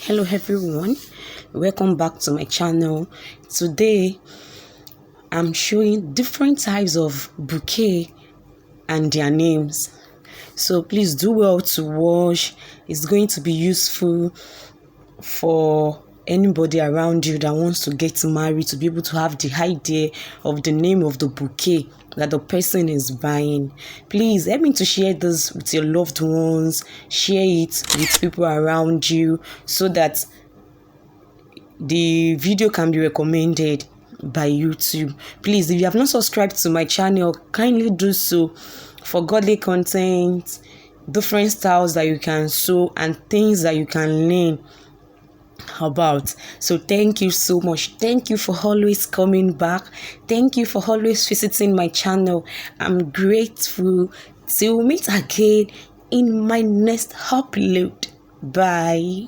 Hello everyone, welcome back to my channel. Today I'm showing different types of bouquet and their names, so please do well to watch. It's going to be useful for anybody around you that wants to get married, to be able to have the idea of the name of the bouquet that the person is buying. Please help me to share this with your loved ones, share it with people around you so that the video can be recommended by YouTube. Please, if you have not subscribed to my channel, kindly do so for godly content, different styles that you can sew, and things that you can learn about. So thank you so much. Thank you for always coming back. Thank you for always visiting my channel. I'm grateful. Till we meet again in my next upload. Bye.